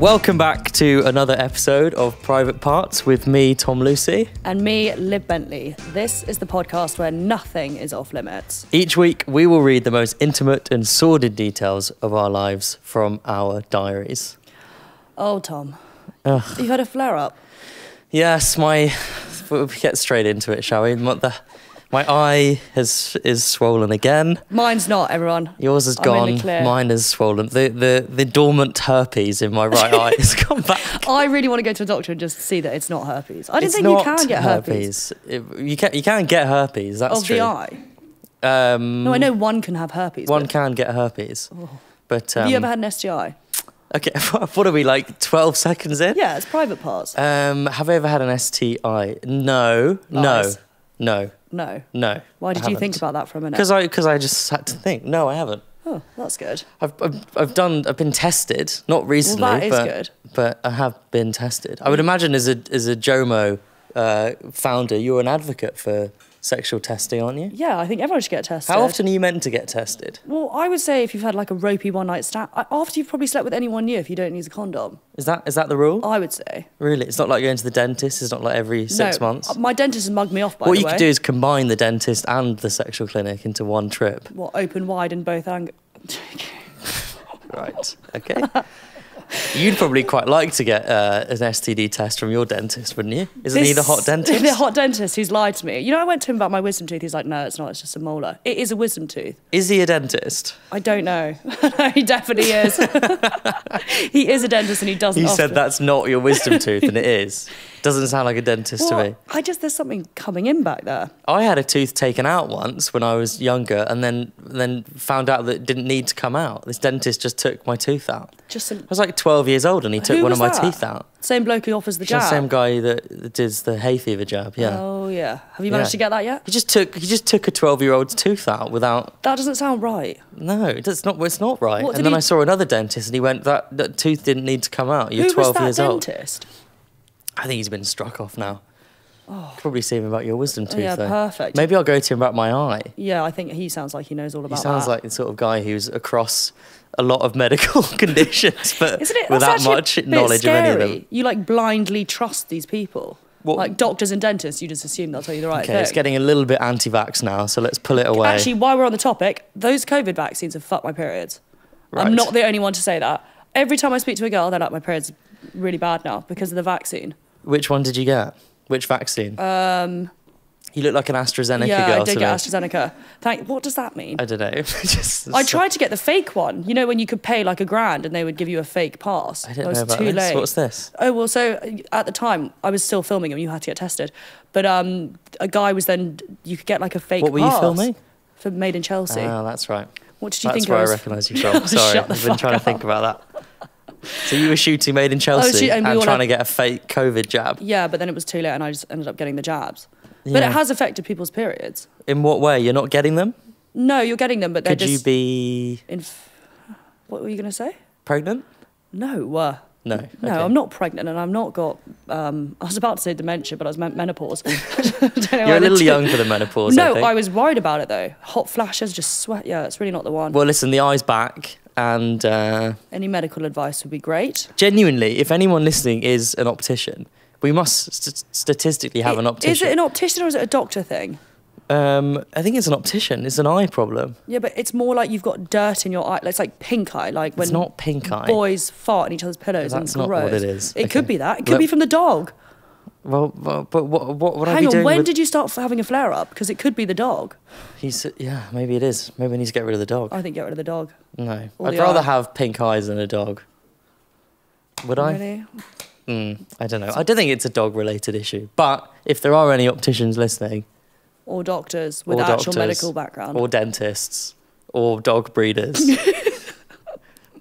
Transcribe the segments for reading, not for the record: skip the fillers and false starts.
Welcome back to another episode of Private Parts with me, Tom Lucy. And me, Liv Bentley. This is the podcast where nothing is off limits. Each week, we will read the most intimate and sordid details of our lives from our diaries. Oh, Tom. Ugh. You've had a flare-up? Yes, we'll get straight into it, shall we? My eye is swollen again. Mine's not, everyone. Yours is I'm gone. in the clear. Mine is swollen. The dormant herpes in my right eye has come back. I really want to go to a doctor and just see that it's not herpes. I didn't It's think you not can get herpes. You can get herpes. That's Of true. the eye? No, I know one can have herpes. One but can get herpes. But have you ever had an STI? Okay, what are we, like 12 seconds in? Yeah, it's private parts. Have I ever had an STI? No. Lies. No. No. Why did you think about that for a minute? Because I just had to think. No, I haven't. Oh, that's good. I've been tested, not recently, Well, that is good. But I have been tested. I would imagine as a JOMO founder, you're an advocate for sexual testing, aren't you? Yeah, I think everyone should get tested. How often are you meant to get tested? Well, I would say if you've had like a ropey one-night stand, after you've probably slept with anyone new, if you don't use a condom. Is that the rule? I would say. Really? It's not like going to the dentist? It's not like every 6 months? My dentist has mugged me off, by What the way. you could do is combine the dentist and the sexual clinic into one trip. What, open wide in both angles? Right, okay. You'd probably quite like to get an STD test from your dentist, wouldn't you? Isn't he the hot dentist? The hot dentist who's lied to me. You know, I went to him about my wisdom tooth. He's like, no, it's not. It's just a molar. It is a wisdom tooth. Is he a dentist? I don't know. No, he definitely is. He is a dentist and he doesn't You often. said that's not your wisdom tooth, and it is. Doesn't sound like a dentist to me. There's something coming in back there. I had a tooth taken out once when I was younger, and then found out that it didn't need to come out. This dentist just took my tooth out. I was like 12 years old, and he took Who one was of my that? teeth out. Same bloke who offers the The jab. same guy that does the hay fever jab. Yeah. Oh yeah. Have you managed to get that yet? He just took a 12-year-old's tooth out without. That doesn't sound right. No, it's not right. What, And then I saw another dentist, and he went, that tooth didn't need to come out. You're 12 years old. Who was that dentist? I think he's been struck off now. Probably see him about your wisdom tooth, Yeah, though. perfect. Maybe I'll go to him about my eye. Yeah, I think he sounds like he knows all about He sounds that. like the sort of guy who's across a lot of medical conditions, but Isn't it? That's without actually much a bit knowledge of any of scary. them. You like blindly trust these people. What- Like doctors and dentists, you just assume they'll tell you the right Okay, thing. it's getting a little bit anti-vax now, so let's pull it away. Actually, while we're on the topic, those COVID vaccines have fucked my periods. Right. I'm not the only one to say that. Every time I speak to a girl, they're like, my period's really bad now because of the vaccine. Which one did you get? Which vaccine? You look like an AstraZeneca Yeah, girl I did to get me. AstraZeneca. What does that mean? I don't know. I tried to get the fake one. You know, when you could pay like $1,000 and they would give you a fake pass. I didn't It was know about too this. late. What's this? Oh, well, so at the time, I was still filming and you had to get tested. But a guy was then, you could get like a fake What were pass you filming? for Made in Chelsea. Oh, that's right. What did you That's think where I was? I recognise you from. Sorry, Shut the I've been fuck trying to think up. about that. So you were shooting Made in Chelsea and and, we all trying had- to get a fake COVID jab. Yeah, but then it was too late and I just ended up getting the jabs. But Yeah. it has affected people's periods. In what way? You're not getting them? No, you're getting them, but they're Could you just... be What were you going to say? pregnant? No. No. No, okay. I'm not pregnant and I've not got... I was about to say dementia, but I was meant menopause. I don't know You're why a little the two- young for the menopause, I No, think. I was worried about it though. Hot flashes, just sweat. Yeah, it's really not the one. Well, listen, the eye's back, and Any medical advice would be great. genuinely, if anyone listening is an optician, we must statistically have an optician. Is it an optician or is it a doctor thing? I think it's an optician. It's an eye problem. Yeah, but it's more like you've got dirt in your eye. It's like pink eye, like when It's not pink eye. boys fart in each other's pillows That's and not gross. what it is. It Okay. could be that. It could Look- be from the dog. Well, but what are Hang you on, doing when with... did you start having a flare up? Because it could be the dog. Yeah, maybe it is. Maybe we need to get rid of the dog. I think get rid of the dog. No. Or I'd the rather eye. have pink eyes than a dog. Would I? Really? I don't know. I don't think it's a dog-related issue. But if there are any opticians listening, Or doctors with or actual doctors, medical background. or dentists, or dog breeders,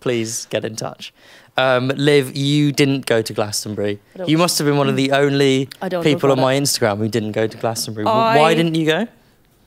please get in touch. Liv, you didn't go to Glastonbury. I don't- You must have been one of the only I don't people talk on about my Instagram who didn't go to Glastonbury. I- Why didn't you go?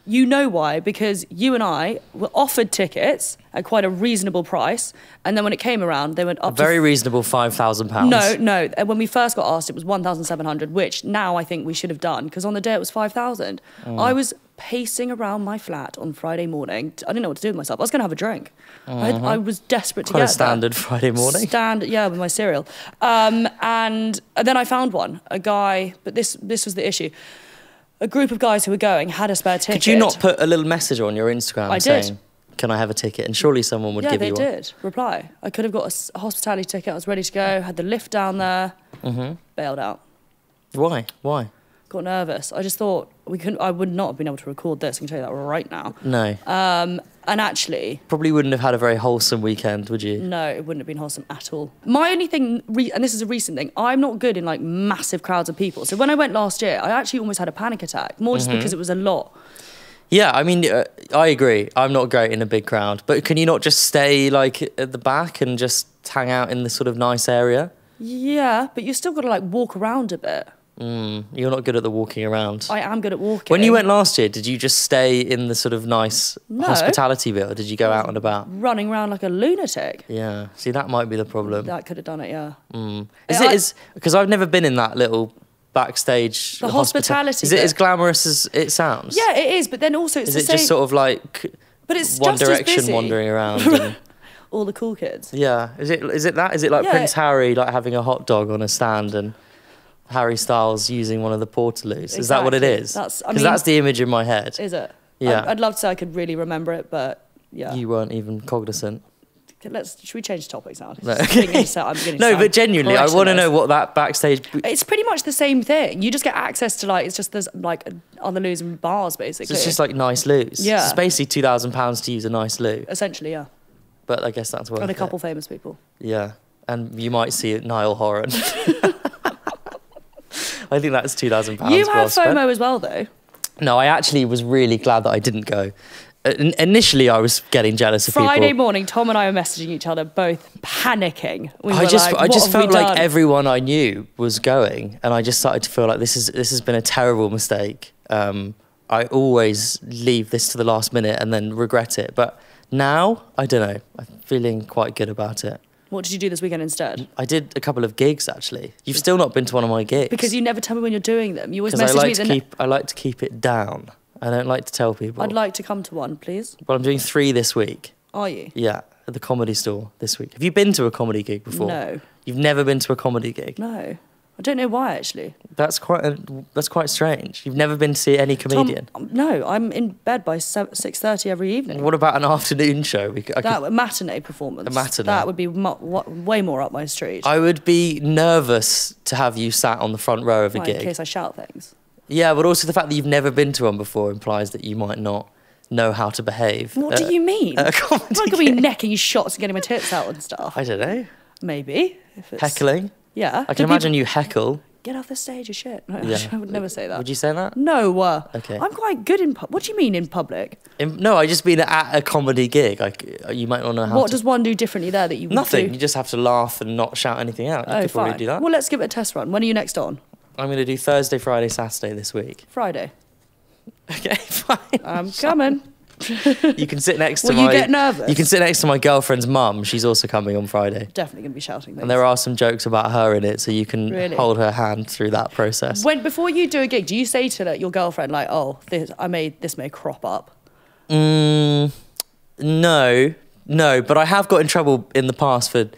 You know why? Because you and I were offered tickets at quite a reasonable price, and then when it came around, they went up. Very reasonable, £5,000. No. When we first got asked, it was 1,700, which now I think we should have done because on the day it was 5,000. I was pacing around my flat on Friday morning. I didn't know what to do with myself. I was going to have a drink. I was desperate to Quite get a standard there. Friday morning. Yeah, with my cereal. And then I found one, a guy, but this was the issue. A group of guys who were going had a spare ticket. Could you not put a little message on your Instagram saying, can I have a ticket? And surely someone would give you one. Yeah, they did reply. I could have got a hospitality ticket. I was ready to go, had the lift down there, bailed out. Why? Got nervous. I just thought I would not have been able to record this. I can tell you that right now. No. And actually... Probably wouldn't have had a very wholesome weekend, would you? No, it wouldn't have been wholesome at all. My only thing, and this is a recent thing, I'm not good in like massive crowds of people. So when I went last year, I actually almost had a panic attack, more just because it was a lot. Yeah, I mean, I agree. I'm not great in a big crowd. But can you not just stay like at the back and just hang out in this sort of nice area? Yeah, but you still got to like walk around a bit. You're not good at the walking around. I am good at walking. When you went last year, did you just stay in the sort of nice hospitality bit, or did you go out and about? Running around like a lunatic. Yeah. See, that might be the problem. That could have done it, yeah. Is because I've never been in that little backstage. The hospitality. Is it as glamorous as it sounds? Yeah, it is. But then also it's the same. Is it just sort of like but it's One just Direction as busy. wandering around? And... all the cool kids. Yeah. Is it that? Is it like Prince Harry like having a hot dog on a stand and Harry Styles using one of the portaloos? Exactly. Is that what it is? Because that's the image in my head. Is it? Yeah. I'd love to say I could really remember it, but yeah. You weren't even cognizant. Should we change topics now? No, but genuinely, I want to know what that backstage... It's pretty much the same thing. You just get access to like, it's just there's like other loos and bars basically. So it's just like nice loos. Yeah. It's basically £2,000 to use a nice loo. Essentially, yeah. But I guess that's worth it. And a couple famous people. Yeah. And you might see Niall Horan. I think that's £2,000. You had FOMO as well, though. No, I actually was really glad that I didn't go. Initially, I was getting jealous of people. Friday morning, Tom and I were messaging each other, both panicking. I just felt like everyone I knew was going, and I just started to feel like this has been a terrible mistake. I always leave this to the last minute and then regret it. But now, I don't know. I'm feeling quite good about it. What did you do this weekend instead? I did a couple of gigs, actually. You've still not been to one of my gigs. Because you never tell me when you're doing them. You always message me. I like to keep it down. I don't like to tell people. I'd like to come to one, please. Well, I'm doing 3 this week. Are you? Yeah, at the Comedy Store this week. Have you been to a comedy gig before? No. You've never been to a comedy gig? No. I don't know why, actually. That's quite strange. You've never been to see any comedian? Tom, no, I'm in bed by 6:30 every evening. What about an afternoon show? A matinee performance. A matinee? That would be way more up my street. I would be nervous to have you sat on the front row of a gig. In case I shout things. Yeah, but also the fact that you've never been to one before implies that you might not know how to behave. What do you mean? At a comedy I'm not going to be necking shots and getting my tits out and stuff. I don't know. Maybe. If it's... Heckling? Yeah. I can imagine you heckle. Get off the stage, you shit. No, Yeah. I would never say that. Would you say that? No. Okay. I'm quite good in public. What do you mean in public? No, I just mean at a comedy gig. You might not know how What does one do differently there that you Nothing. do? You just have to laugh and not shout anything out. You could probably do that. Well, let's give it a test run. When are you next on? I'm going to do Thursday, Friday, Saturday this week. Friday. Okay, fine. I'm coming. You can sit next to Will you get nervous? You can sit next to my girlfriend's mum. She's also coming on Friday. Definitely going to be shouting things. And there are some jokes about her in it, so you can hold her hand through that process. Before you do a gig, do you say to your girlfriend, like, oh, this may crop up? No, but I have got in trouble in the past for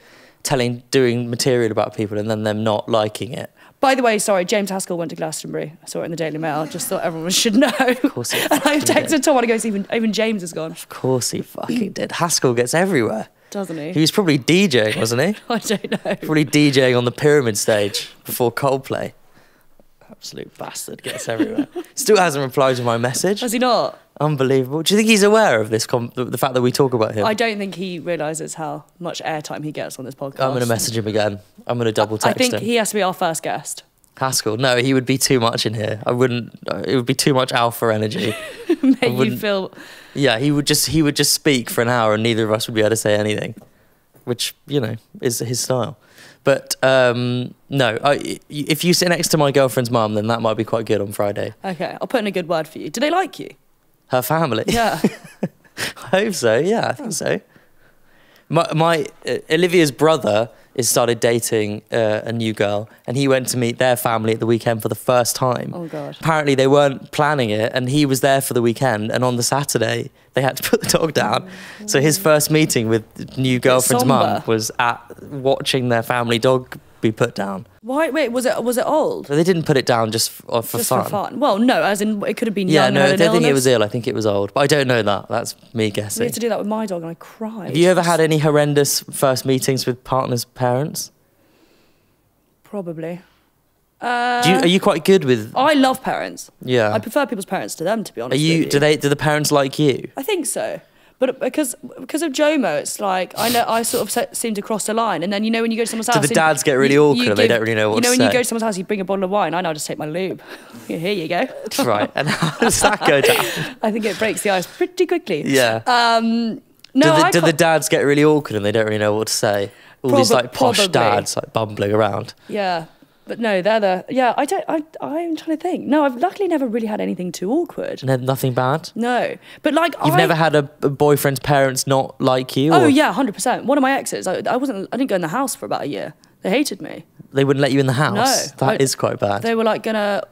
doing material about people and then them not liking it. By the way, sorry, James Haskell went to Glastonbury. I saw it in the Daily Mail. Just thought everyone should know. Of course he And I texted Tom and he goes, even James is gone. Of course he fucking did. Haskell gets everywhere. Doesn't he? He was probably DJing, wasn't he? I don't know. Probably DJing on the Pyramid stage before Coldplay. Absolute bastard, gets everywhere. Still hasn't replied to my message. Has he not? Unbelievable. Do you think he's aware of this, the fact that we talk about him? I don't think he realises how much airtime he gets on this podcast. I'm going to message him again. I'm going to double text him. I think he has to be our first guest. Haskell? No, he would be too much in here. It would be too much alpha energy. Make you feel... Yeah, he would just speak for an hour and neither of us would be able to say anything, which, is his style. But no, if you sit next to my girlfriend's mum, then that might be quite good on Friday. Okay, I'll put in a good word for you. Do they like you? Her family? Yeah. I hope so. Yeah, I think so. My Olivia's brother is started dating a new girl, and he went to meet their family at the weekend for the first time. Oh, God. Apparently they weren't planning it, and he was there for the weekend, and on the Saturday they had to put the dog down. So his first meeting with the new girlfriend's mum was at watching their family dog be put down. Why? Wait, was it old? So they didn't put it down just for fun. For fun. Well, no, as in it could have been Yeah, young. no, I and don't think it illness. was ill. I think it was old, but I don't know that. That's me We guessing. had to do that with my dog, and I cried. Have you ever had any horrendous first meetings with partners' parents? Probably. Are you quite good with? I love parents. Yeah. I prefer people's parents to them, to be Are honest. you? with you. Do the parents like you? I think so. But because of Jomo, it's like I sort of seem to cross the line, and then when you go to someone's house, the dads get really awkward and they don't really know what to when you say? go to someone's house, you bring a bottle of wine. I now just take my lube. Here you go. Right. And how does that go down? I think it breaks the ice pretty quickly. Yeah. No, do the dads get really awkward and they don't really know what to say? All these like posh probably. dads like bumbling around. Yeah. But no, I'm trying to think. No, I've luckily never really had anything too awkward. Nothing bad. No, but like You've never had a boyfriend's parents not like you? Oh or yeah, 100%. One of my exes, I didn't go in the house for about a year. They hated me. They wouldn't let you in the house. No, That is quite bad. They were like I don't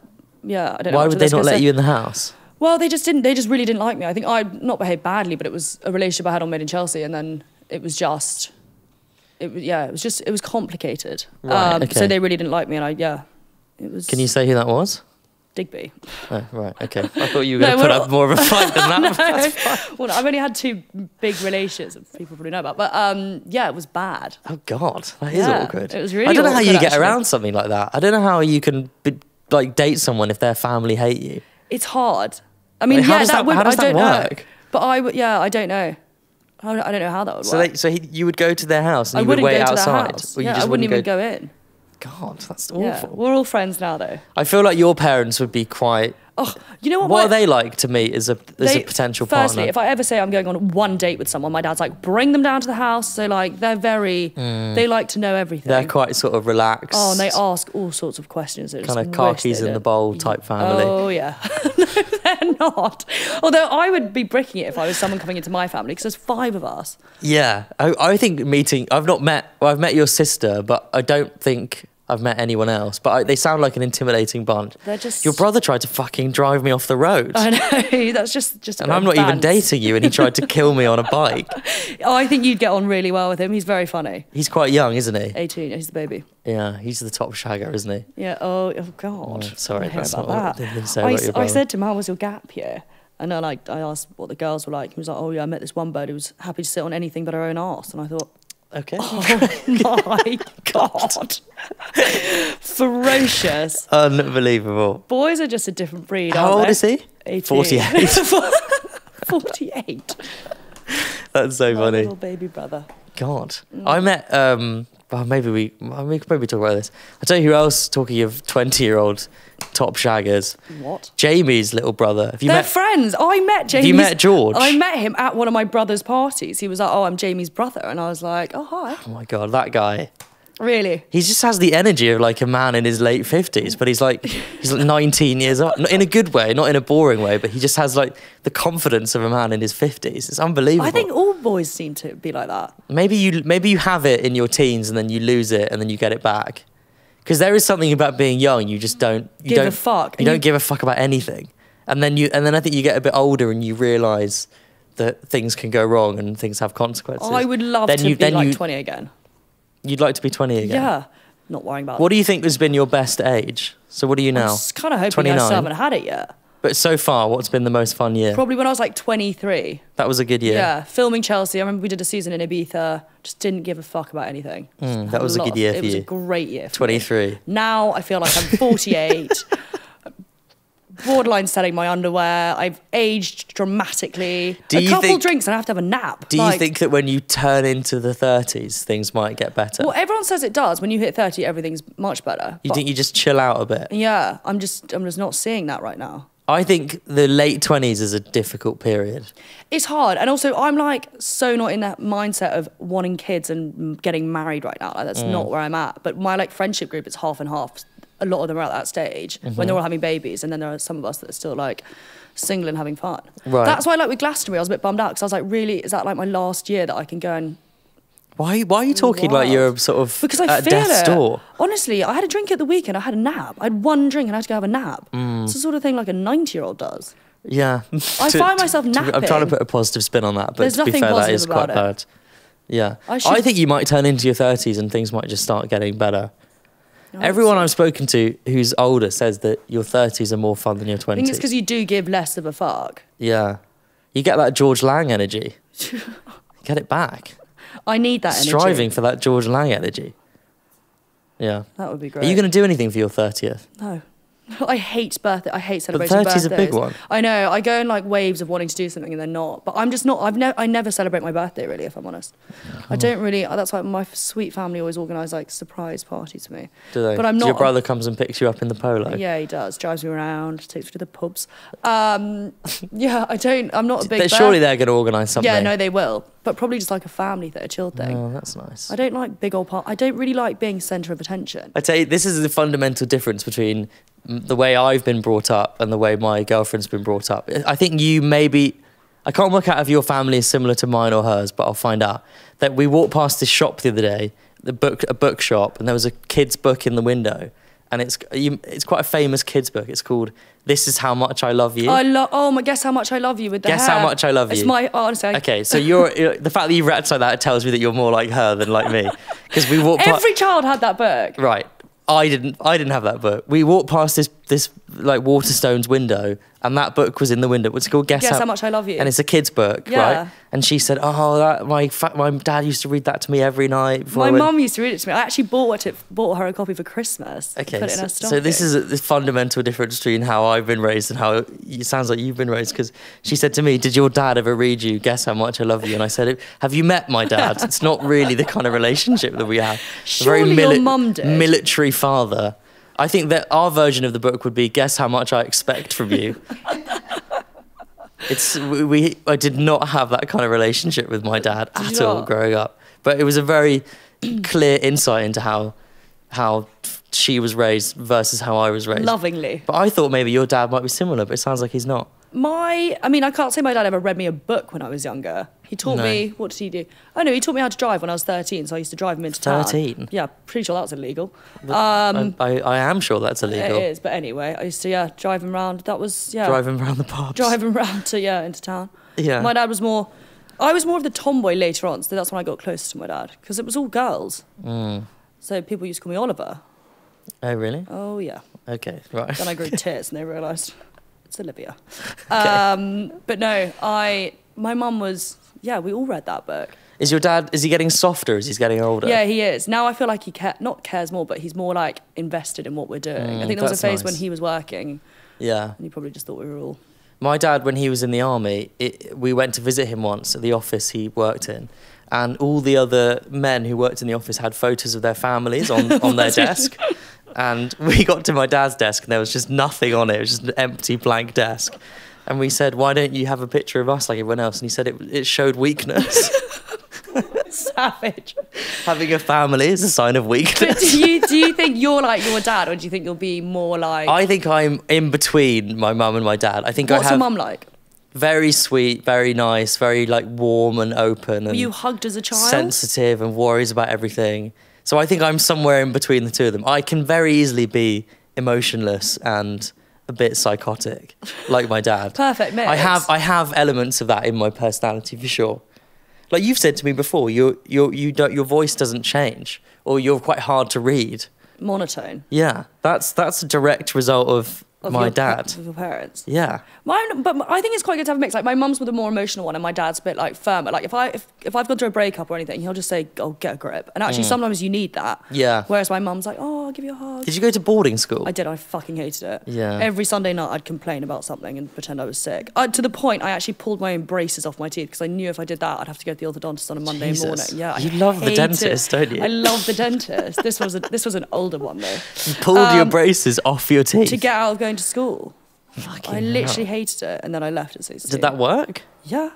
know. Why what would they not let say. you in the house? Well, they just didn't. They just really didn't like me. I think I not behaved badly, but it was a relationship I had on Made in Chelsea, and then it was just, it was complicated. Right, okay. So they really didn't like me, and it was. Can you say who that was? Digby? Oh, right, okay. I thought you were going to put up more of a fight than that. No. That's fine. Well, I've only had 2 big relationships that people probably know about, but it was bad. Oh God, that is Yeah, awkward. it was really I don't know how awkward, you get actually. around something like that. I don't know how you can date someone if their family hate you. It's hard. I mean, Like, how does that I don't work? know. But I don't know. I don't know how that would work. You would go to their house and I you would wouldn't wait go to outside, their house. or you Yeah, just I wouldn't even go. go in. God, that's Yeah, awful. we're all friends now, though. I feel like your parents would be quite. Oh, you know what? What are they like to meet as a potential partner? Firstly, if I ever say I'm going on one date with someone, my dad's like, bring them down to the house. So like, they're very, they like to know everything. They're quite sort of relaxed. Oh, and they ask all sorts of questions. kind of car keys in the bowl type family. Oh yeah, no, they're not. Although I would be bricking it if I was someone coming into my family because there's 5 of us. Yeah, I think meeting. I've met your sister, but I don't think I've met anyone else. But they sound like an intimidating bunch. They're just. Your brother tried to fucking drive me off the road. I know, that's just. And I'm not even dating you, and he tried to kill me on a bike. Oh, I think you'd get on really well with him. He's very funny. He's quite young, isn't he? 18, he's the baby. Yeah, he's the top shagger, isn't he? Yeah. Oh God. Oh, sorry, I hear that's about not what I that. didn't say about your I brother. said to him, "How was your gap year?" And then I asked what the girls were like. He was like, "Oh yeah, I met this one bird who was happy to sit on anything but her own arse." And I thought, Okay. oh my God. Ferocious. Unbelievable. Boys are just a different breed, How aren't old they? is he? 18. 48. 48. That's so My funny. little baby brother. God. I met, maybe we could maybe talk about this. I'll tell you who else, talking of 20-year-old top shaggers. What? Jamie's little brother. Have you They're met? friends. I met Jamie. you met George? I met him at one of my brother's parties. He was like, "Oh, I'm Jamie's brother," and I was like, "Oh, hi." Oh my God, that guy. Really? He just has the energy of like a man in his late 50s, but he's like 19 years old. Not in a good way, not in a boring way, but he just has like the confidence of a man in his 50s. It's unbelievable. I think all boys seem to be like that. Maybe you have it in your teens and then you lose it and then you get it back. Because there is something about being young, you just don't Give a fuck. You don't give a fuck about anything. And then I think you get a bit older and you realise that things can go wrong and things have consequences. I would love to be like 20 again. You'd like to be 20 again? Yeah. Not worrying about What do you think has been your best age? So what are you now? I'm just kind of hoping 29? I still haven't had it yet. But so far, what's been the most fun year? Probably when I was like 23. That was a good year. Yeah, filming Chelsea. I remember we did a season in Ibiza. Just didn't give a fuck about anything. That was a good year for you. It was a great year for 23. me. Now I feel like I'm 48. Borderline selling my underwear. I've aged dramatically. A couple drinks and I have to have a nap. Do you think that when you turn into the 30s, things might get better? Well, everyone says it does. When you hit 30, everything's much better. You think you just chill out a bit? Yeah, I'm just not seeing that right now. I think the late 20s is a difficult period. It's hard. And also, I'm like so not in that mindset of wanting kids and getting married right now. Like, that's not where I'm at. But my like friendship group, it's half and half. a lot of them are at that stage when they're all having babies, and then there are some of us that are still like single and having fun. Right. That's why, like with Glastonbury, I was a bit bummed out because I was like, really, is that like my last year that I can go and... Why are you talking like you're sort of because I at feel death's it. door? Honestly, I had a drink at the weekend. I had a nap. I had one drink and I had to go have a nap. It's the sort of thing like a 90-year-old does. Yeah. I find myself napping. I'm trying to put a positive spin on that, but There's to be nothing fair, that positive is quite about bad. Yeah. I think you might turn into your 30s and things might just start getting better. No, Everyone I've spoken to who's older says that your 30s are more fun than your 20s. I think it's because you do give less of a fuck. Yeah. You get that George Lang energy. Get it back. I need that energy. Striving for that George Lang energy. Yeah. That would be great. Are you going to do anything for your 30th? No. I hate birthday. I hate celebrating But 30's birthdays. a big one. I know. I go in like waves of wanting to do something and then not. But I'm just not. I never celebrate my birthday really, if I'm honest. I don't really. That's why my sweet family always organise like surprise parties for me. Do they? But I'm not. Your brother comes and picks you up in the polo? Yeah, he does. Drives me around, takes me to the pubs. Yeah, I don't. I'm not a big. Surely they're going to organise something. Yeah, no, they will. But probably just like a family thing, a chill thing. Oh, that's nice. I don't like big old I don't really like being centre of attention. I tell you, this is the fundamental difference between the way I've been brought up and the way my girlfriend's been brought up. I think you maybe... I can't work out if your family is similar to mine or hers, but I'll find out. That we walked past this shop the other day, a book shop, and there was a kid's book in the window. And it's quite a famous kid's book. It's called This Is How Much I Love You. Guess How Much I Love You with the Guess hair. How Much I Love You. It's my, honestly. Okay, so the fact that you react like that tells me that you're more like her than like me. Because we walked Every child had that book. Right. I didn't have that book. We walked past this like Waterstones window, and that book was in the window. What's it called? Guess How Much I Love You. And it's a kid's book, Yeah. right? And she said, "Oh, my dad used to read that to me every night." My mum used to read it to me. I actually bought her a copy for Christmas. Okay, put it in her stocking. so this is the fundamental difference between how I've been raised and how it sounds like you've been raised. Because she said to me, "Did your dad ever read you Guess How Much I Love You?" And I said, "Have you met my dad? It's not really the kind of relationship that we have." Surely your mum did. Military father. I think that our version of the book would be Guess How Much I Expect From You. I did not have that kind of relationship with my dad at all growing up. But it was a very clear insight into how she was raised versus how I was raised. Lovingly. But I thought maybe your dad might be similar, but it sounds like he's not. I can't say my dad ever read me a book when I was younger. He taught me, what did he do? Oh no, he taught me how to drive when I was 13, so I used to drive him into town. 13? Yeah, pretty sure that was illegal. I am sure that's illegal. It is, but anyway, I used to, drive him around. That was, Drive him around the pubs. Drive him around to, into town. Yeah. My dad was more, I was more of the tomboy later on, so that's when I got closer to my dad, because it was all girls. So people used to call me Oliver. Oh, really? Oh, yeah. Okay, right. Then I grew tits and they realised it's Olivia. Okay. But no, my mum was, we all read that book. Is your dad, is he getting softer as he's getting older? Yeah, he is. Now I feel like he not cares more, but he's more like invested in what we're doing. I think there was a phase when he was working. Yeah. And he probably just thought we were all... My dad, when he was in the army, we went to visit him once at the office he worked in. And all the other men who worked in the office had photos of their families on their desk. And we got to my dad's desk and there was just nothing on it. It was just an empty blank desk. And we said, "Why don't you have a picture of us like everyone else?" And he said it showed weakness. Savage. Having a family is a sign of weakness. But do you think you're like your dad, or do you think you'll be more like... I think I'm in between my mum and my dad. I think What's your mum like? Very sweet, very nice, very like warm and open. And were you hugged as a child? Sensitive and worries about everything. So I think I'm somewhere in between the two of them. I can very easily be emotionless and a bit psychotic, like my dad. Perfect mix. I have elements of that in my personality for sure. Like you've said to me before, your voice doesn't change, or you're quite hard to read. Monotone. Yeah, that's a direct result of my dad. Of your parents. Yeah. But I think it's quite good to have a mix. Like my mum's the more emotional one, and my dad's a bit like firmer. Like if I've gone through a breakup or anything, he'll just say, "Oh, get a grip." And actually, sometimes you need that. Yeah. Whereas my mum's like, "Oh, I'll give you a hug." Did you go to boarding school? I did. I fucking hated it. Yeah. Every Sunday night, I'd complain about something and pretend I was sick. To the point, I actually pulled my own braces off my teeth because I knew if I did that, I'd have to go to the orthodontist on a Monday morning. Yeah. You love the dentist, don't you? I love the dentist. This was an older one though. You pulled your braces off your teeth to get out of going to school. Fucking I literally hated it, and then I left at 16. Did that work? Yeah.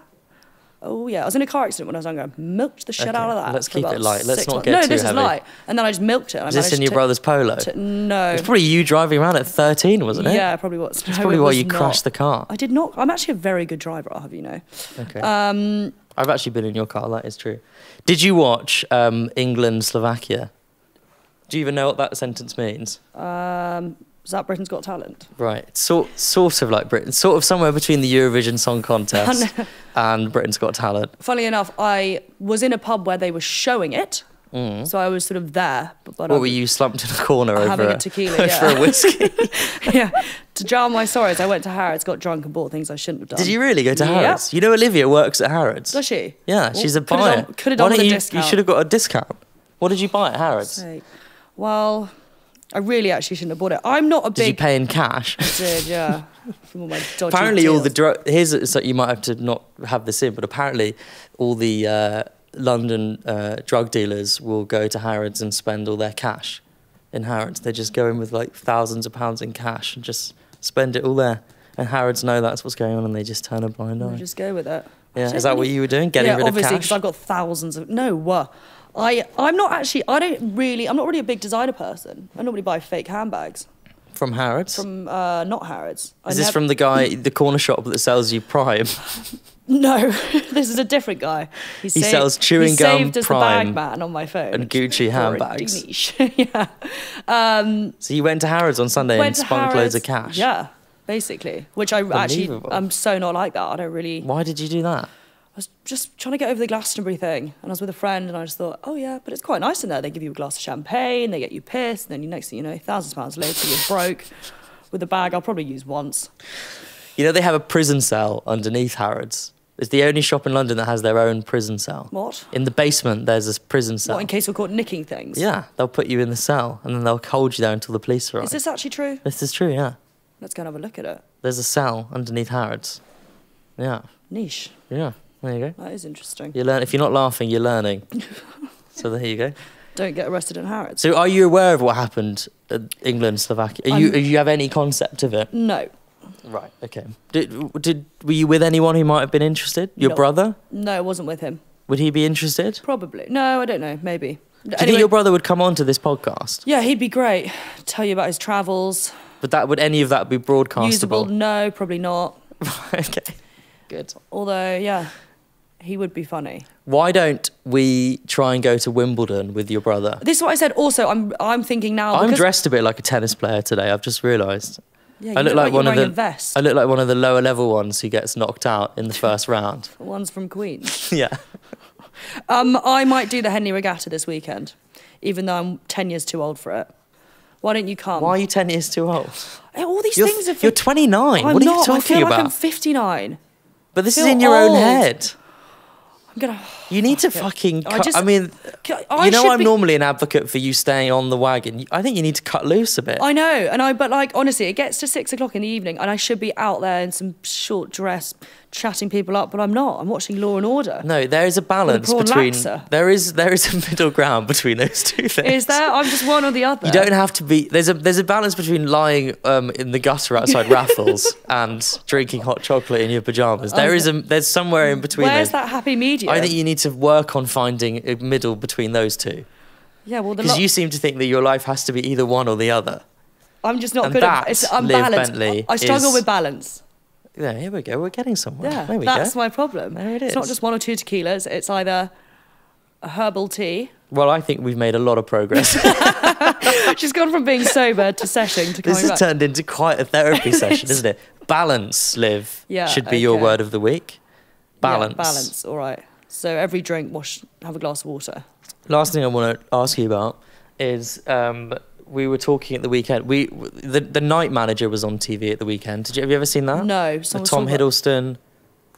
Oh yeah, I was in a car accident when I was younger. Milked the shit out of that. Let's for keep about it light. Let's 6 not months. get no, too this heavy. is light. And then I just milked it. And Is this in your brother's Polo? No. It's probably you driving around at 13, wasn't it? Yeah, probably was. That's probably why you crashed the car. I did not. I'm actually a very good driver, I'll have you know. Okay. I've actually been in your car, that is true. Did you watch England, Slovakia? Do you even know what that sentence means? Is that Britain's Got Talent? Right. Sort of like Britain. Sort of somewhere between the Eurovision Song Contest and Britain's Got Talent. Funnily enough, I was in a pub where they were showing it. So I was sort of there. But What were you slumped in a corner over having a tequila, over a whiskey? yeah. To drown my sorrows, I went to Harrods, got drunk and bought things I shouldn't have done. Did you really go to Yep. Harrods? You know Olivia works at Harrods. Does she? Yeah, she's a could've buyer. Could have done Why with don't a you? discount. You should have got a discount. What did you buy at Harrods? Sake. Well, I really actually shouldn't have bought it. I'm not a Did you big... pay in cash? I did, yeah. From all my dodgy Apparently, all the deals. here's so you might have to not have this in, but apparently, all the London drug dealers will go to Harrods and spend all their cash in Harrods. They just go in with like thousands of pounds in cash and just spend it all there. And Harrods know that's what's going on, and they just turn a blind eye. Just go with it. Yeah, is that what you were doing? Getting rid of obviously, cash? because I've got thousands of... No, I'm not actually... I'm not really a big designer person. I normally buy fake handbags From Harrods? from not Harrods. Is this from the guy, the corner shop that sells you Prime? No, this is a different guy. He sells chewing he gum, saved as Prime, the bag man on my phone. and Gucci handbags. Niche. yeah. So you went to Harrods on Sunday and Went to spunk loads of Harrods. cash? Yeah, basically. Which I actually... Unbelievable. I'm so not like that. I don't really... Why did you do that? I was just trying to get over the Glastonbury thing. And I was with a friend and I just thought, oh yeah, but it's quite nice in there. They give you a glass of champagne, they get you pissed, and then next thing you know, thousands of pounds later, you're broke with a bag I'll probably use once. You know they have a prison cell underneath Harrods? It's the only shop in London that has their own prison cell. What? In the basement, there's this prison cell. What, in case we're caught nicking things? Yeah, they'll put you in the cell and then they'll hold you there until the police arrive. Is this actually true? This is true, yeah. Let's go and have a look at it. There's a cell underneath Harrods. Yeah, Niche. yeah. There you go. That is interesting. You learn. If you're not laughing, you're learning. So there you go. Don't get arrested in Harrods. So are you aware of what happened at England, Slovakia? Do you have any concept of it? No. Right. Okay. Were you with anyone who might have been interested? Your No. brother? No, it wasn't with him. Would he be interested? Probably. No, I don't know. Maybe. Do you think your brother would come on to this podcast? Yeah, he'd be great. Tell you about his travels. Would any of that be broadcastable? Usable? No, probably not. Okay. Good. Although, yeah, he would be funny. Why don't we try and go to Wimbledon with your brother? This is what I said. Also, I'm thinking now. I'm because- dressed a bit like a tennis player today. I've just realised. Yeah, I look like one you're of wearing the. a vest. I look like one of the lower level ones who gets knocked out in the first round. One's from Queens. Yeah. I might do the Henley Regatta this weekend, even though I'm 10 years too old for it. Why don't you come? Why are you 10 years too old? All these You're, things are... you're 29. I'm What are not. you talking I feel about? like I'm 59. But this is feel in your old. own head. I'm gonna... You need to Fuck it. fucking... I just- I mean, I you know should I'm be- normally an advocate for you staying on the wagon. I think you need to cut loose a bit. I know, but like honestly, it gets to 6 o'clock in the evening, and I should be out there in some short dress, chatting people up, but I'm not. I'm watching Law and Order. No, there is a balance prawn between... laksa. There is a middle ground between those two things. Is there? I'm just one or the other. You don't have to be... There's a balance between lying in the gutter outside Raffles and drinking hot chocolate in your pyjamas. There's somewhere in between Where's those. that happy medium? I think you need to work on finding a middle between those two. Yeah, well, Because you seem to think that your life has to be either one or the other. I'm just not and good at that, I'm Liv balanced. Bentley, I struggle is- with balance. Yeah, here we go. We're getting somewhere. Yeah, there we that's go. my problem. There it It's not is. just one or two tequilas. It's either a herbal tea. Well, I think we've made a lot of progress. She's gone from being sober to seshing to This coming has back. turned into quite a therapy session, isn't it? Balance, Liv, Yeah, should be your okay. word of the week. Balance. Yeah, balance. All right. So every drink, have a glass of water. Last thing I want to ask you about is we were talking at the weekend. The Night Manager was on TV at the weekend. Have you ever seen that? No. The someone was Tom talking about- Hiddleston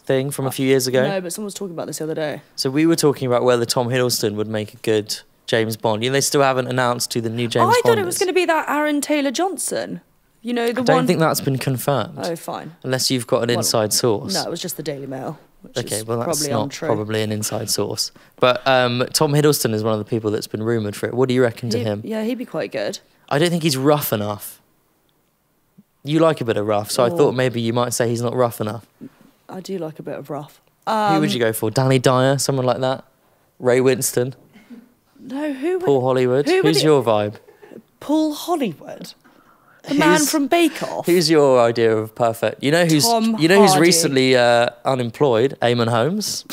thing from a few years ago. No, but someone was talking about this the other day. So we were talking about whether Tom Hiddleston would make a good James Bond. They still haven't announced who the new James Bond I is. thought it was going to be that Aaron Taylor-Johnson. You know, the I don't one... think that's been confirmed. Oh, fine. Unless you've got an Well, inside source. No, it was just the Daily Mail. Which Okay, is well that's probably not untrue. probably an inside source. But Tom Hiddleston is one of the people that's been rumoured for it. What do you reckon to him? Yeah, he'd be quite good. I don't think he's rough enough. You like a bit of rough, so I Oh. thought maybe you might say he's not rough enough. I do like a bit of rough. Who would you go for? Danny Dyer, someone like that? Ray Winston? No, who would... Paul Hollywood? Who's your vibe? Paul Hollywood? The man from Bake Off? Who's your idea of perfect? You know who's who's recently unemployed? Eamon Holmes.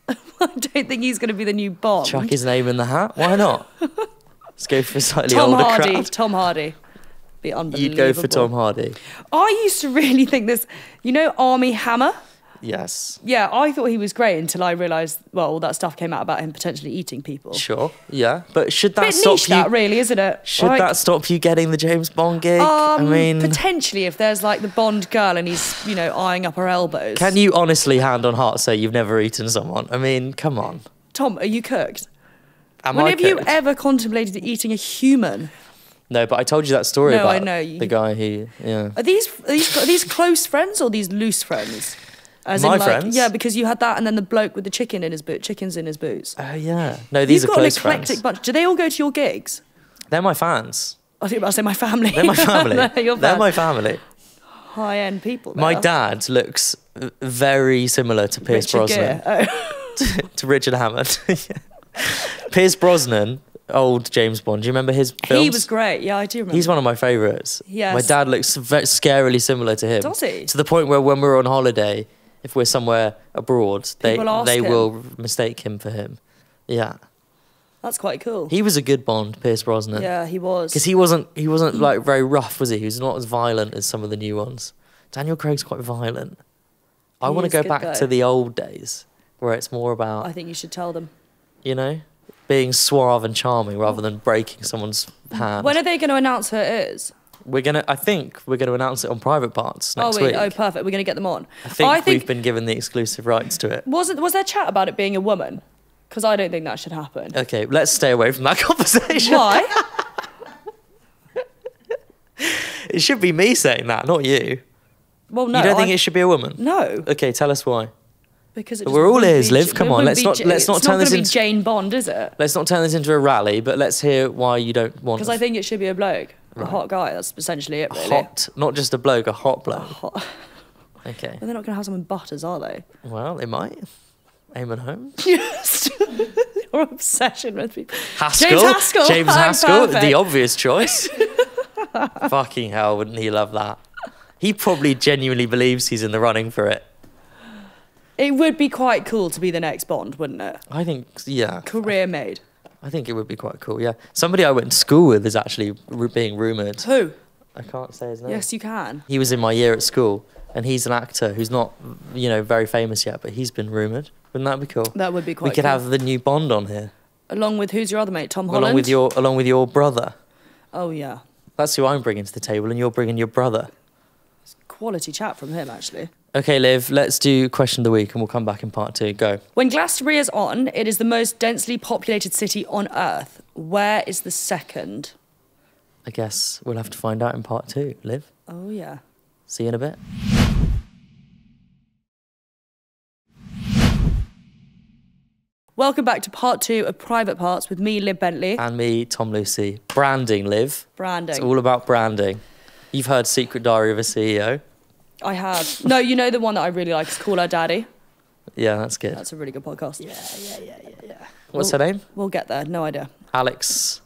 I don't think he's going to be the new Bond. Chuck his name in the hat. Why not? Let's go for a slightly older crowd. Tom Hardy. Be unbelievable. You'd go for Tom Hardy. I used to really think this... You know Armie Hammer? Yes. Yeah, I thought he was great until I realised, well, all that stuff came out about him potentially eating people. Sure, yeah. But should that Bit stop niche, you... that really, isn't it? Should that stop you getting the James Bond gig? I mean... Potentially, if there's like the Bond girl and he's, eyeing up her elbows. Can you honestly, hand on heart, say you've never eaten someone? I mean, come on. Tom, are you cooked? When have you ever contemplated eating a human? No, but I told you that story about I know. The guy who... Yeah. Are these close friends or these loose friends? As My friends? Yeah, because you had that and then the bloke with the chickens in his boots. Oh, yeah. No, these are close friends. You've got an eclectic bunch. Do they all go to your gigs? They're my fans. I think I was about to say my family. They're my family. They're my family. High-end people. My dad looks very similar to Pierce Brosnan. To Richard Hammond. Pierce Brosnan, old James Bond. Do you remember his films? He was great. Yeah, I do remember. He's one of my favourites. Yes. My dad looks scarily similar to him. Does he? To the point where when we're on holiday, if we're somewhere abroad, they will mistake him for him. Yeah. That's quite cool. He was a good Bond, Pierce Brosnan. Yeah, he was. Because he wasn't like very rough, was he? He was not as violent as some of the new ones. Daniel Craig's quite violent. I want to go back to the old days where it's more about... I think you should tell them. Being suave and charming rather than breaking someone's hand. When are they going to announce who it is? I think we're going to announce it on Private Parts next week. Oh, perfect. We're going to get them on. I think we've been given the exclusive rights to it. Was there chat about it being a woman? Because I don't think that should happen. Okay, let's stay away from that conversation. Why? It should be me saying that, not you. Well, no. You don't think it should be a woman? No. Okay, tell us why. Because we're all ears, Liv. Come on, let's not turn this into... It's not going to be Jane Bond, is it? Let's not turn this into a rally, but let's hear why you don't want... Because I think it should be a bloke. A hot guy. That's essentially it, really. Hot, not just a bloke, a hot bloke. Okay. But they're not going to have someone butters, are they? Well, they might. Eamon Holmes. Yes. Your obsession with people. James Haskell, the obvious choice. Fucking hell, wouldn't he love that? He probably genuinely believes he's in the running for it. It would be quite cool to be the next Bond, wouldn't it? I think, yeah. Career made. I think it would be quite cool, yeah. Somebody I went to school with is actually being rumoured. Who? I can't say his name. Yes, you can. He was in my year at school, and he's an actor who's not, very famous yet, but he's been rumoured. Wouldn't that be cool? That would be quite cool. We could have the new Bond on here. Along with, who's your other mate, Tom Holland? Along with your brother. Oh, yeah. That's who I'm bringing to the table, and you're bringing your brother. Quality chat from him, actually. Okay, Liv, let's do question of the week and we'll come back in part 2. Go. When Glastonbury is on, it is the most densely populated city on Earth. Where is the second? I guess we'll have to find out in part 2, Liv. Oh, yeah. See you in a bit. Welcome back to part 2 of Private Parts with me, Liv Bentley. And me, Tom Lucy. Branding, Liv. Branding. It's all about branding. You've heard Secret Diary of a CEO. I have. No, you know the one that I really like is Call Her Daddy. Yeah, that's good. That's a really good podcast. Yeah. What's her name? We'll get there. No idea. Alex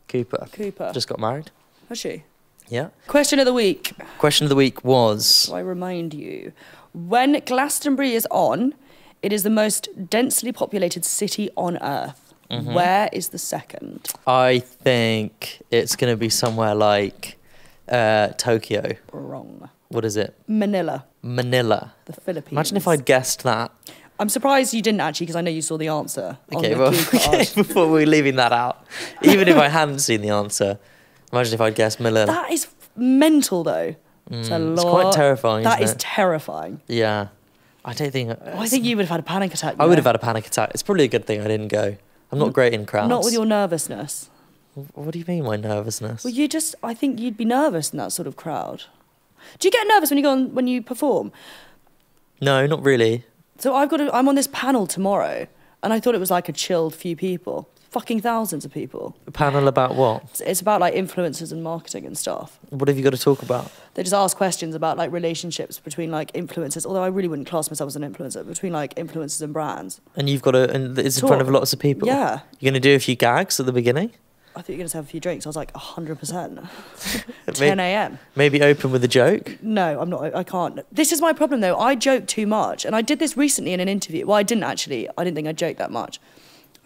Cooper. Just got married. Has she? Yeah. Question of the week. Question of the week was... So I remind you. When Glastonbury is on, it is the most densely populated city on Earth. Mm-hmm. Where is the second? I think it's going to be somewhere like Tokyo. Wrong. What is it? Manila. The Philippines. Imagine if I'd guessed that. I'm surprised you didn't actually, because I know you saw the answer. Okay, before we're leaving that out. Even if I hadn't seen the answer, imagine if I'd guessed Manila. That is mental, though. It's a lot. It's quite terrifying, That is terrifying. Yeah. I don't think... I think you would have had a panic attack. I would have had a panic attack. It's probably a good thing I didn't go. I'm not great in crowds. Not with your nervousness. What do you mean, my nervousness? Well, I think you'd be nervous in that sort of crowd. Do you get nervous when you perform? No, not really. So I'm on this panel tomorrow, and I thought it was like a chilled few people. fucking thousands of people. A panel about what? It's about like influencers and marketing and stuff. What have you got to talk about? They just ask questions about like relationships between like influencers, although I really wouldn't class myself as an influencer, between like influencers and brands. And you've got to, and it's in front of lots of people? Yeah. You're going to do a few gags at the beginning? I thought you were going to have a few drinks. I was like, 100%. 10 a.m. Maybe open with a joke? No, I'm not. I can't. This is my problem, though. I joke too much. And I did this recently in an interview. Well, I didn't actually. I didn't think I joked that much.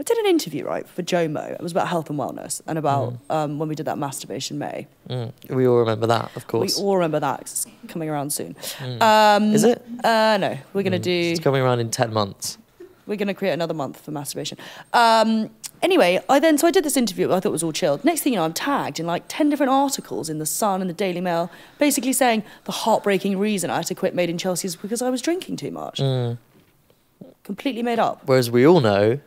I did an interview, right, for Jomo. It was about health and wellness and about when we did that Masturbation May. We all remember that, of course. We all remember that 'cause it's coming around soon. Is it? No, we're going to do... It's coming around in 10 months. We're going to create another month for masturbation. Anyway, I did this interview. I thought it was all chilled. Next thing you know, I'm tagged in like 10 different articles in The Sun and the Daily Mail, basically saying the heartbreaking reason I had to quit Made in Chelsea is because I was drinking too much. Completely made up. Whereas we all know...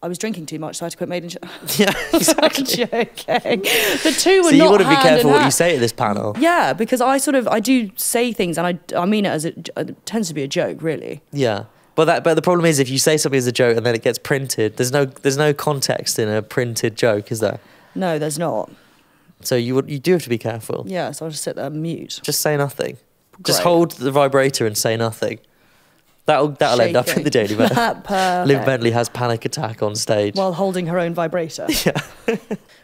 I was drinking too much, so I had to quit Made in Chelsea. Yeah, exactly. I'm joking. The two were so not you want to be hand careful in what you hand. say at this panel. Yeah, because I do say things and I mean it as it tends to be a joke, really. Yeah. But the problem is if you say something as a joke and then it gets printed, there's no context in a printed joke, is there? No, there's not. So you do have to be careful. Yeah, so I'll just sit there and mute. Just say nothing. Just Great. hold the vibrator and say nothing. That'll end up in the Daily Mail. Perfect. Liv Bentley has panic attack on stage. While holding her own vibrator. Yeah.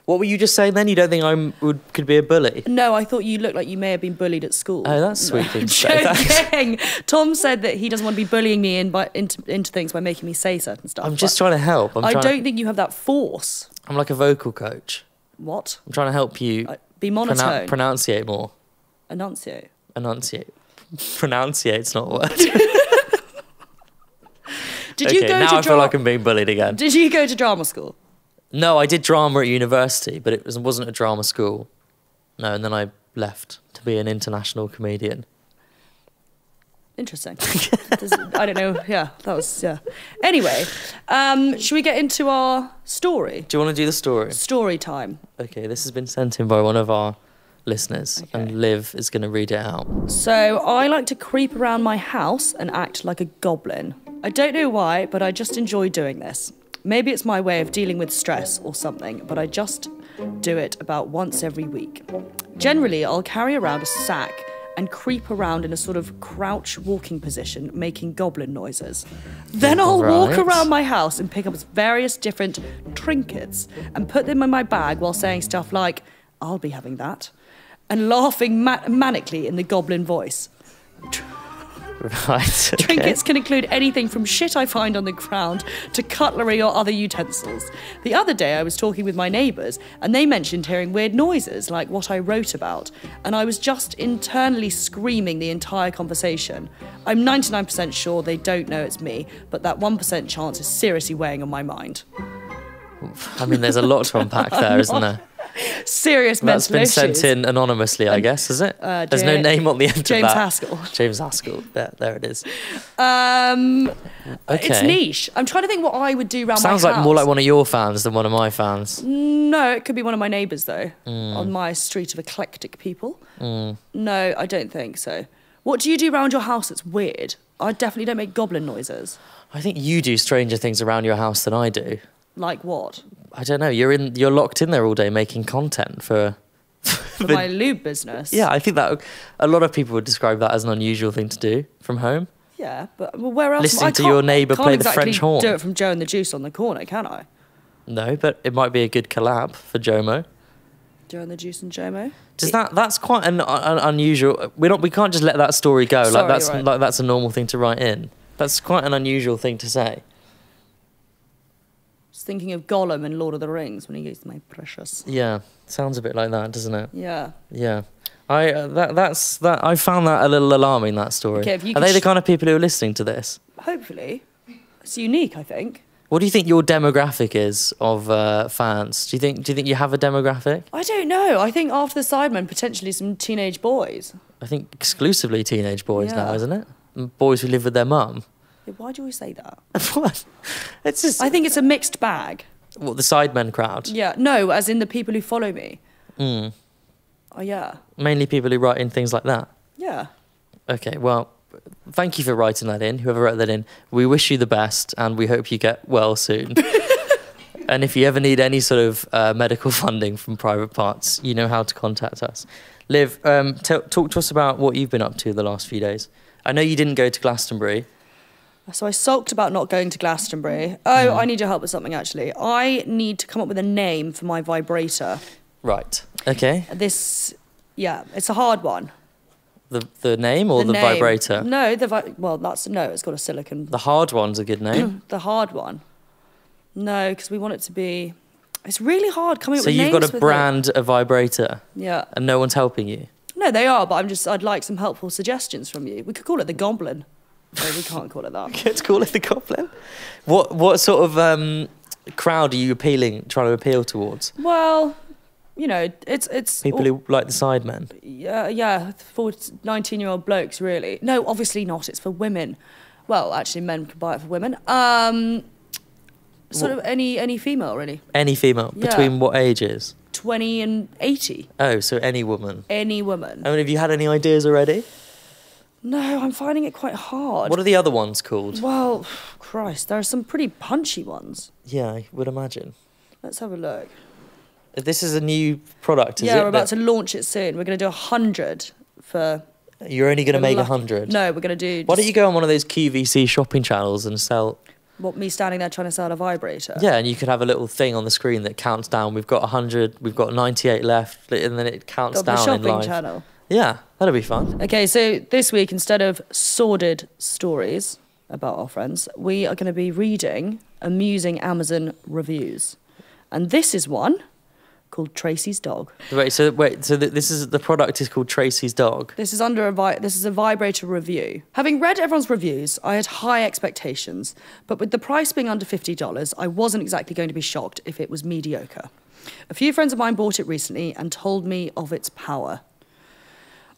What were you just saying then? You don't think could be a bully? No, I thought you looked like you may have been bullied at school. Oh, that's sweet thing to say. Thanks. Joking. Tom said that he doesn't want to be bullying me into things by making me say certain stuff. I'm just trying to help. I don't think you have that force. I'm like a vocal coach. What? I'm trying to help you Be monotone. pronunciate more. Enunciate. Enunciate. Pronunciate's not a word. Did you go now to I feel like I'm being bullied again. Did you go to drama school? No, I did drama at university, but it wasn't a drama school. No, and then I left to be an international comedian. Interesting. I don't know. Yeah, that was, yeah. Anyway, should we get into our story? Do you want to do the story? Story time. Okay, this has been sent in by one of our listeners, and Liv is going to read it out. So, I like to creep around my house and act like a goblin. I don't know why, but I just enjoy doing this. Maybe it's my way of dealing with stress or something, but I just do it about once every week. Generally, I'll carry around a sack and creep around in a sort of crouch walking position, making goblin noises. Then I'll walk around my house and pick up various different trinkets and put them in my bag while saying stuff like, "I'll be having that," and laughing manically in the goblin voice. Right. Okay. Trinkets can include anything from shit I find on the ground to cutlery or other utensils. The other day I was talking with my neighbours and they mentioned hearing weird noises like what I wrote about, and I was just internally screaming the entire conversation. I'm 99% sure they don't know it's me, but that 1% chance is seriously weighing on my mind. I mean, there's a lot to unpack there, isn't there? Serious mental issues. That's been sent in anonymously, I guess, is it? There's no name on the end of that. James Haskell. James Haskell. There it is. It's niche. I'm trying to think what I would do around my house. Sounds like more like one of your fans than one of my fans. No, it could be one of my neighbours, though, on my street of eclectic people. No, I don't think so. What do you do around your house that's weird? I definitely don't make goblin noises. I think you do stranger things around your house than I do. Like what? I don't know. You're locked in there all day making content for my lube business. Yeah, I think that a lot of people would describe that as an unusual thing to do from home. Yeah, but where else? Listening to your neighbour play the French horn. I can't exactly do it from Joe and the Juice on the corner, can I? No, but it might be a good collab for Jomo. Joe and the Juice and Jomo. That's quite an unusual. We can't just let that story go. Sorry, that's a normal thing to write in. That's quite an unusual thing to say. Thinking of Gollum in Lord of the Rings when he goes, "My precious." Yeah, sounds a bit like that, doesn't it? Yeah. Yeah, I found that a little alarming, that story. Okay, are they the kind of people who are listening to this? Hopefully, it's unique. I think. What do you think your demographic is of fans? Do you think you have a demographic? I don't know. I think after the Sidemen, potentially some teenage boys. I think exclusively teenage boys now, Yeah. isn't it? Boys who live with their mum. Why do you always say that? What? It's just. I think it's a mixed bag. What, the Sidemen crowd? Yeah, no, as in the people who follow me. Mm. Oh, yeah. Mainly people who write in things like that. Yeah. Okay, well, thank you for writing that in, whoever wrote that in. We wish you the best, and we hope you get well soon. And if you ever need any sort of medical funding from private parts, you know how to contact us. Liv, talk to us about what you've been up to the last few days. I know you didn't go to Glastonbury. So I sulked about not going to Glastonbury. Oh, I need your help with something, actually. I need to come up with a name for my vibrator. Right. Okay. It's a hard one. The name or the name. vibrator? No, it's got a silicon. The hard one's a good name. The hard one. No, because we want it to be... It's really hard coming up with names. So you've got to brand a vibrator? Yeah. And no one's helping you? No, they are, but I'd like some helpful suggestions from you. We could call it the Goblin. No, we can't call it that. Let's call it the Goblin. What sort of crowd are you trying to appeal towards? Well, you know, it's people who like the Sidemen. Yeah, for 19-year-old blokes, really. No, obviously not. It's for women. Well, actually, men can buy it for women. Sort of any female, really. Any female? Yeah. Between what ages? 20 and 80. Oh, so any woman? Any woman. I mean, have you had any ideas already? No, I'm finding it quite hard. What are the other ones called? Well, Christ, there are some pretty punchy ones. Yeah, I would imagine. Let's have a look. This is a new product, is it? Yeah, we're about to launch it soon. We're going to do 100 for... You're only going to make 100? No, we're going to do... Why don't you go on one of those QVC shopping channels and sell... What, me standing there trying to sell a vibrator? Yeah, and you could have a little thing on the screen that counts down. We've got 100, we've got 98 left, and then it counts down in live. The shopping channel. Yeah, that'll be fun. Okay, so this week, instead of sordid stories about our friends, we are going to be reading amusing Amazon reviews. And this is one called Tracy's Dog. So the product is called Tracy's Dog. This is this is a vibrator review. Having read everyone's reviews, I had high expectations, but with the price being under $50, I wasn't exactly going to be shocked if it was mediocre. A few friends of mine bought it recently and told me of its power.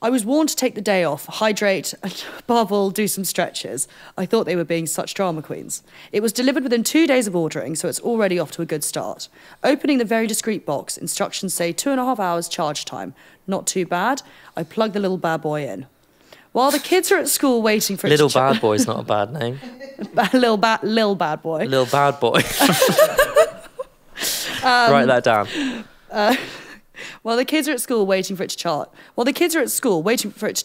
I was warned to take the day off, hydrate, and above all, do some stretches. I thought they were being such drama queens. It was delivered within 2 days of ordering, so it's already off to a good start. Opening the very discreet box, instructions say 2.5 hours charge time. Not too bad. I plug the little bad boy in. While the kids are at school waiting for it Little Bad Boy's not a bad name. Lil Bad Boy. Lil Bad Boy. Write that down. While the kids are at school waiting for it to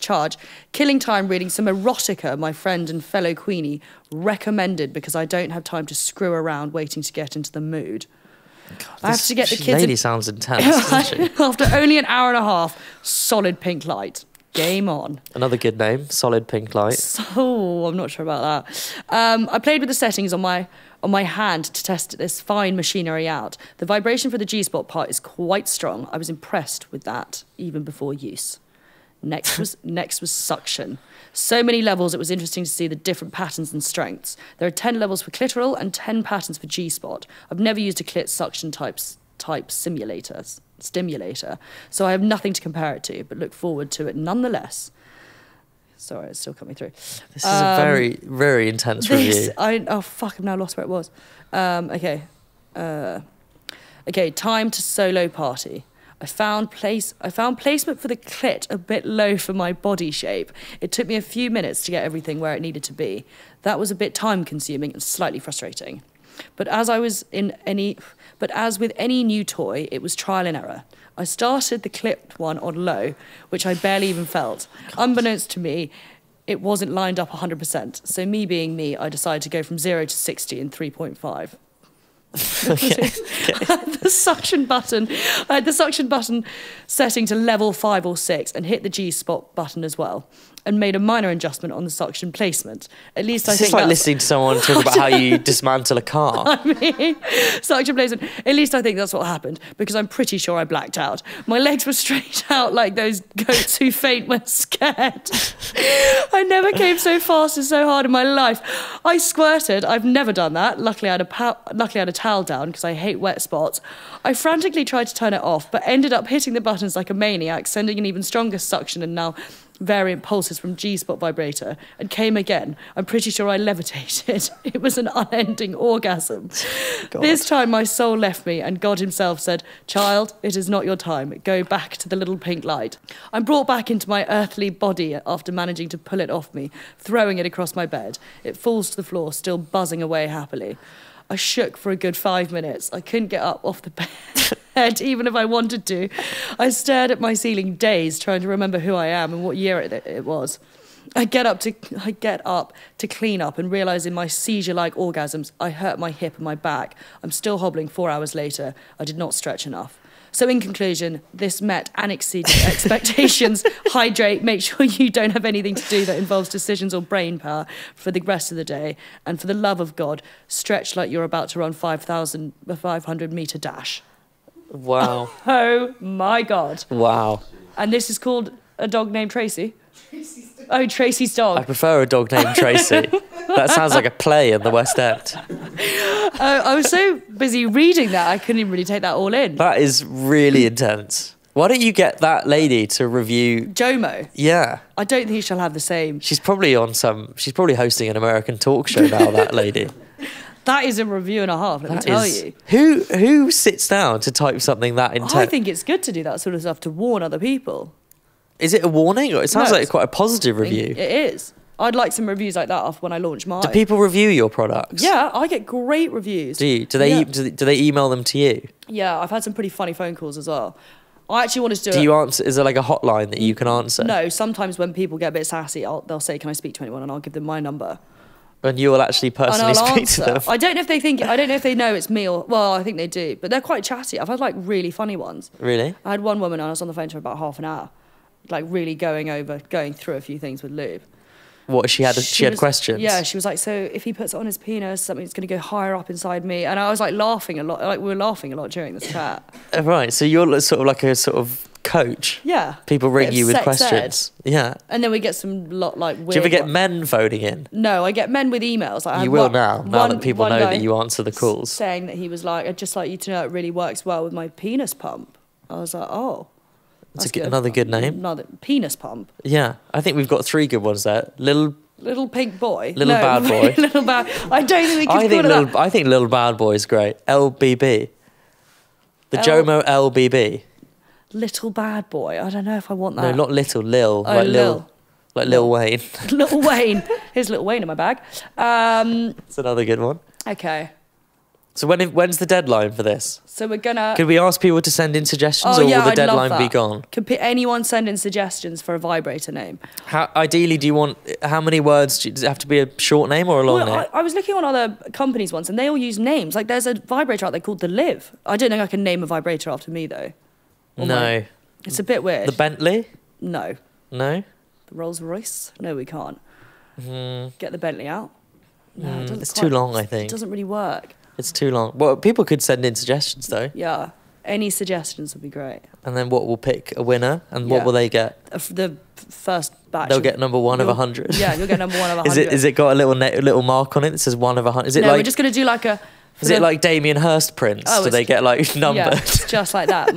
charge, killing time reading some erotica my friend and fellow Queenie recommended because I don't have time to screw around waiting to get into the mood. God, I have to get the kids... lady sounds intense, doesn't she? After only an hour and a half, solid pink light. Game on. Another good name, Solid Pink Light. So, I'm not sure about that. I played with the settings on my hand to test this fine machinery out. The vibration for the G-spot part is quite strong. I was impressed with that even before use. Next was suction. So many levels, it was interesting to see the different patterns and strengths. There are 10 levels for clitoral and 10 patterns for G-spot. I've never used a clit suction type stimulator, so I have nothing to compare it to, but look forward to it nonetheless. Sorry, it's still coming through. This is a very, very intense review. I've now lost where it was. Okay, time to solo party. I found placement for the clit a bit low for my body shape. It took me a few minutes to get everything where it needed to be. That was a bit time consuming and slightly frustrating. But as with any new toy, it was trial and error. I started the clipped one on low, which I barely even felt. Unbeknownst to me, it wasn't lined up 100%. So me being me, I decided to go from 0 to 60 in 3.5. Okay. I had the suction button setting to level 5 or 6 and hit the G-spot button as well, and made a minor adjustment on the suction placement. At least I think it's like listening to someone talk about how you dismantle a car. I mean, suction placement. At least I think that's what happened, because I'm pretty sure I blacked out. My legs were straight out like those goats who faint when scared. I never came so fast and so hard in my life. I squirted. I've never done that. Luckily, I had a towel down because I hate wet spots. I frantically tried to turn it off, but ended up hitting the buttons like a maniac, sending an even stronger suction and now variant pulses from G-spot vibrator, and came again. I'm pretty sure I levitated. It was an unending orgasm. God. This time my soul left me and God himself said, "Child, it is not your time. Go back to the little pink light." I'm brought back into my earthly body after managing to pull it off me, throwing it across my bed. It falls to the floor, still buzzing away happily. I shook for a good 5 minutes. I couldn't get up off the bed, even if I wanted to. I stared at my ceiling dazed, trying to remember who I am and what year it was. I get up to clean up and realise in my seizure-like orgasms, I hurt my hip and my back. I'm still hobbling 4 hours later. I did not stretch enough. So in conclusion, this met and exceeded expectations. Hydrate, make sure you don't have anything to do that involves decisions or brain power for the rest of the day. And for the love of God, stretch like you're about to run 500-metre dash. Wow. Oh my God. Wow. And this is called a dog named Tracy? Oh, Tracy's dog. I prefer a dog named Tracy. That sounds like a play in the West End. I was so busy reading that, I couldn't even really take that all in. That is really intense. Why don't you get that lady to review... Jomo? Yeah. I don't think she'll have the same. She's probably hosting an American talk show now, that lady. That is a review and a half, let me tell you. Who sits down to type something that intense? I think it's good to do that sort of stuff to warn other people. Is it a warning? Or it sounds like quite a positive review. It is. I'd like some reviews like that off when I launch mine. Do people review your products? Yeah, I get great reviews. Do you? Do they email them to you? Yeah, I've had some pretty funny phone calls as well. I actually wanted to do it. Do you answer? Is there like a hotline that you can answer? No, sometimes when people get a bit sassy, they'll say, "Can I speak to anyone?" and I'll give them my number. And you will actually personally speak to them. I don't know if they know it's me or... Well, I think they do. But they're quite chatty. I've had like really funny ones. Really? I had one woman and I was on the phone to her about half an hour. Like really going through a few things with lube. What, she had questions? Yeah, she was like, so if he puts it on his penis, something's going to go higher up inside me. And I was like laughing a lot. Like we were laughing a lot during this chat. Right, so you're sort of like a sort of coach. Yeah. People ring you with questions. Ed. Yeah. And then we get some like weird... Do you ever get men phoning in? No, I get men with emails. Like, you will now that people know that you answer the calls. Saying that he was like, I'd just like you to know it really works well with my penis pump. I was like, oh... Another good name. Another penis pump. Yeah, I think we've got 3 good ones there. Little pink boy. Bad boy. Little bad. I don't think we can call it that. I think Little Bad Boy is great. LBB. The Jomo LBB. Little Bad Boy. I don't know if I want that. No, not little. Lil. Oh, Lil. Like Lil Wayne. Lil Wayne. Here's Lil Wayne in my bag. That's another good one. Okay. So when's the deadline for this? So we're gonna... Could we ask people to send in suggestions, or will the deadline be gone? Could anyone send in suggestions for a vibrator name? Ideally, how many words? Does it have to be a short name or a long name? I was looking on other companies once, and they all use names. Like there's a vibrator out there called the Liv. I don't think I can name a vibrator after me though. No. It's a bit weird. The Bentley? No. No? The Rolls Royce? No, we can't. Get the Bentley out. No, it's too long, I think. It doesn't really work. It's too long. Well, people could send in suggestions, though. Yeah. Any suggestions would be great. And then we'll pick a winner, and what will they get? The first batch. They'll get number 1 of 100. Yeah, you'll get number 1 of 100. Is it got a little mark on it that says 1 of 100? Is it we're just going to do like a... Is it like Damien Hirst prints? Oh, do they get like numbered? Yeah, just like that.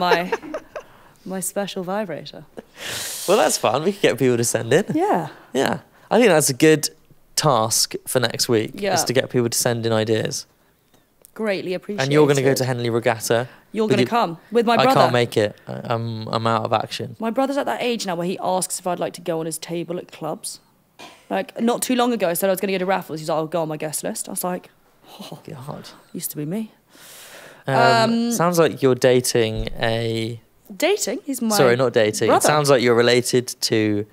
My special vibrator. Well, that's fun. We could get people to send in. Yeah. Yeah. I think that's a good task for next week. Yeah. Is to get people to send in ideas. Greatly appreciated. And you're going to go to Henley Regatta. You're going to come with my brother. I can't make it. I'm out of action. My brother's at that age now where he asks if I'd like to go on his table at clubs. Like, not too long ago, I said I was going to go to Raffles. He's like, I'll go on my guest list. I was like, oh, God. Used to be me. Sounds like you're dating a... Dating? He's my... Sorry, not dating. brother. It sounds like you're related to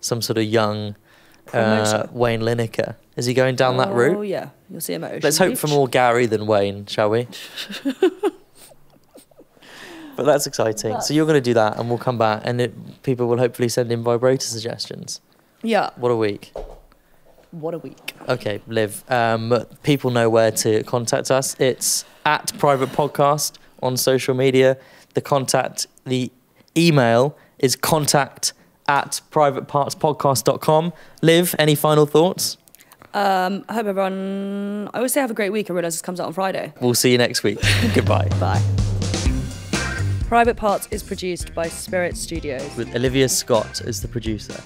some sort of young Wayne Lineker. Is he going down that route? Oh, yeah. You'll see him at Ocean Let's hope Beach. for more Gary than Wayne, shall we? But that's exciting. So you're going to do that, and we'll come back, and people will hopefully send in vibrator suggestions. Yeah. What a week. What a week. Okay, Liv. People know where to contact us. It's at Private Podcast on social media. The email is contact@privatepartspodcast.com. Liv, any final thoughts? I hope everyone... I always say have a great week. I realise this comes out on Friday. We'll see you next week. Goodbye. Bye. Private Parts is produced by Spirit Studios. With Olivia Scott as the producer.